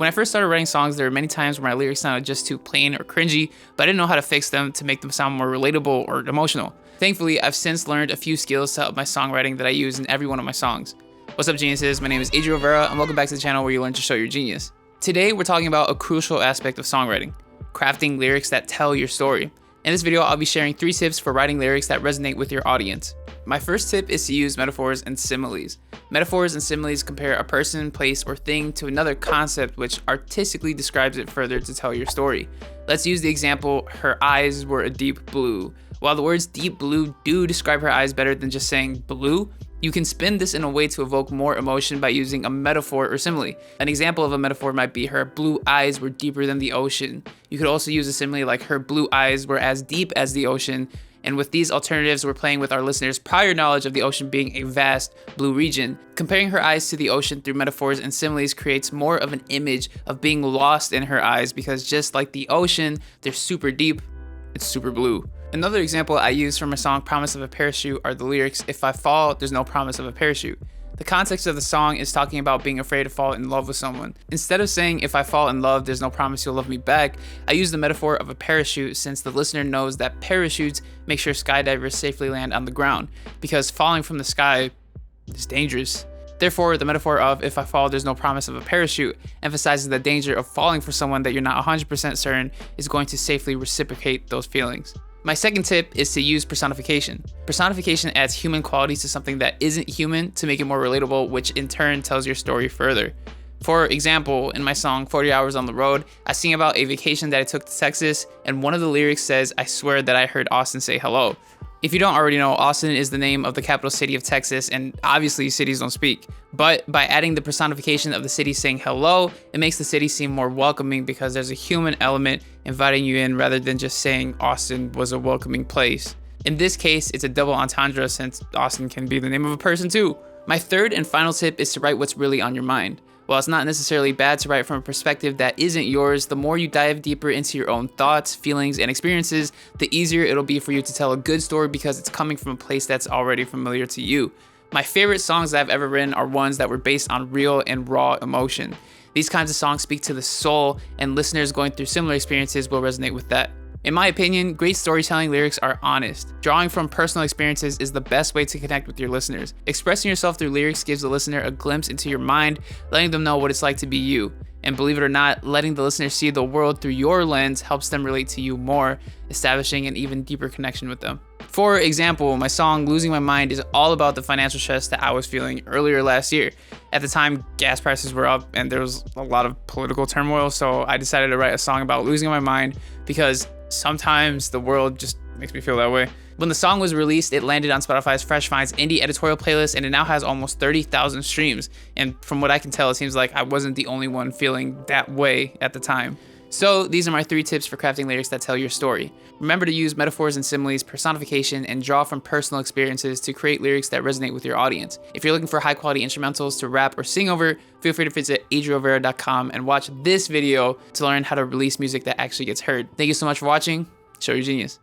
When I first started writing songs, there were many times where my lyrics sounded just too plain or cringy, but I didn't know how to fix them to make them sound more relatable or emotional. Thankfully, I've since learned a few skills to help my songwriting that I use in every one of my songs. What's up, geniuses? My name is Adrian Rivera, and welcome back to the channel where you learn to show your genius. Today, we're talking about a crucial aspect of songwriting, crafting lyrics that tell your story. In this video, I'll be sharing 3 tips for writing lyrics that resonate with your audience. My first tip is to use metaphors and similes. Metaphors and similes compare a person, place, or thing to another concept which artistically describes it further to tell your story. Let's use the example, her eyes were a deep blue. While the words deep blue do describe her eyes better than just saying blue, you can spin this in a way to evoke more emotion by using a metaphor or simile. An example of a metaphor might be her blue eyes were deeper than the ocean. You could also use a simile like her blue eyes were as deep as the ocean. And with these alternatives, we're playing with our listeners' prior knowledge of the ocean being a vast blue region. Comparing her eyes to the ocean through metaphors and similes creates more of an image of being lost in her eyes, because just like the ocean, they're super deep, it's super blue. Another example I use from my song Promise of a Parachute are the lyrics, "If I fall, there's no promise of a parachute." The context of the song is talking about being afraid to fall in love with someone. Instead of saying, "If I fall in love, there's no promise you'll love me back," I use the metaphor of a parachute, since the listener knows that parachutes make sure skydivers safely land on the ground, because falling from the sky is dangerous. Therefore, the metaphor of "if I fall, there's no promise of a parachute" emphasizes the danger of falling for someone that you're not 100% certain is going to safely reciprocate those feelings. My second tip is to use personification. Personification adds human qualities to something that isn't human to make it more relatable, which in turn tells your story further. For example, in my song 40 Hours on the Road, I sing about a vacation that I took to Texas, and one of the lyrics says, "I swear that I heard Austin say hello." If you don't already know, Austin is the name of the capital city of Texas, and obviously cities don't speak. But by adding the personification of the city saying hello, it makes the city seem more welcoming because there's a human element inviting you in rather than just saying Austin was a welcoming place. In this case, it's a double entendre since Austin can be the name of a person too. My third and final tip is to write what's really on your mind. While it's not necessarily bad to write from a perspective that isn't yours, the more you dive deeper into your own thoughts, feelings, and experiences, the easier it'll be for you to tell a good story because it's coming from a place that's already familiar to you. My favorite songs that I've ever written are ones that were based on real and raw emotion. These kinds of songs speak to the soul, and listeners going through similar experiences will resonate with that. In my opinion, great storytelling lyrics are honest. Drawing from personal experiences is the best way to connect with your listeners. Expressing yourself through lyrics gives the listener a glimpse into your mind, letting them know what it's like to be you. And believe it or not, letting the listener see the world through your lens helps them relate to you more, establishing an even deeper connection with them. For example, my song Losing My Mind is all about the financial stress that I was feeling earlier last year. At the time, gas prices were up and there was a lot of political turmoil, so I decided to write a song about losing my mind because sometimes the world just makes me feel that way. When the song was released, it landed on Spotify's Fresh Finds Indie editorial playlist, and it now has almost 30,000 streams. And from what I can tell, it seems like I wasn't the only one feeling that way at the time. So these are my 3 tips for crafting lyrics that tell your story. Remember to use metaphors and similes, personification, and draw from personal experiences to create lyrics that resonate with your audience. If you're looking for high quality instrumentals to rap or sing over, feel free to visit adrianrivera.com and watch this video to learn how to release music that actually gets heard. Thank you so much for watching. Show your genius.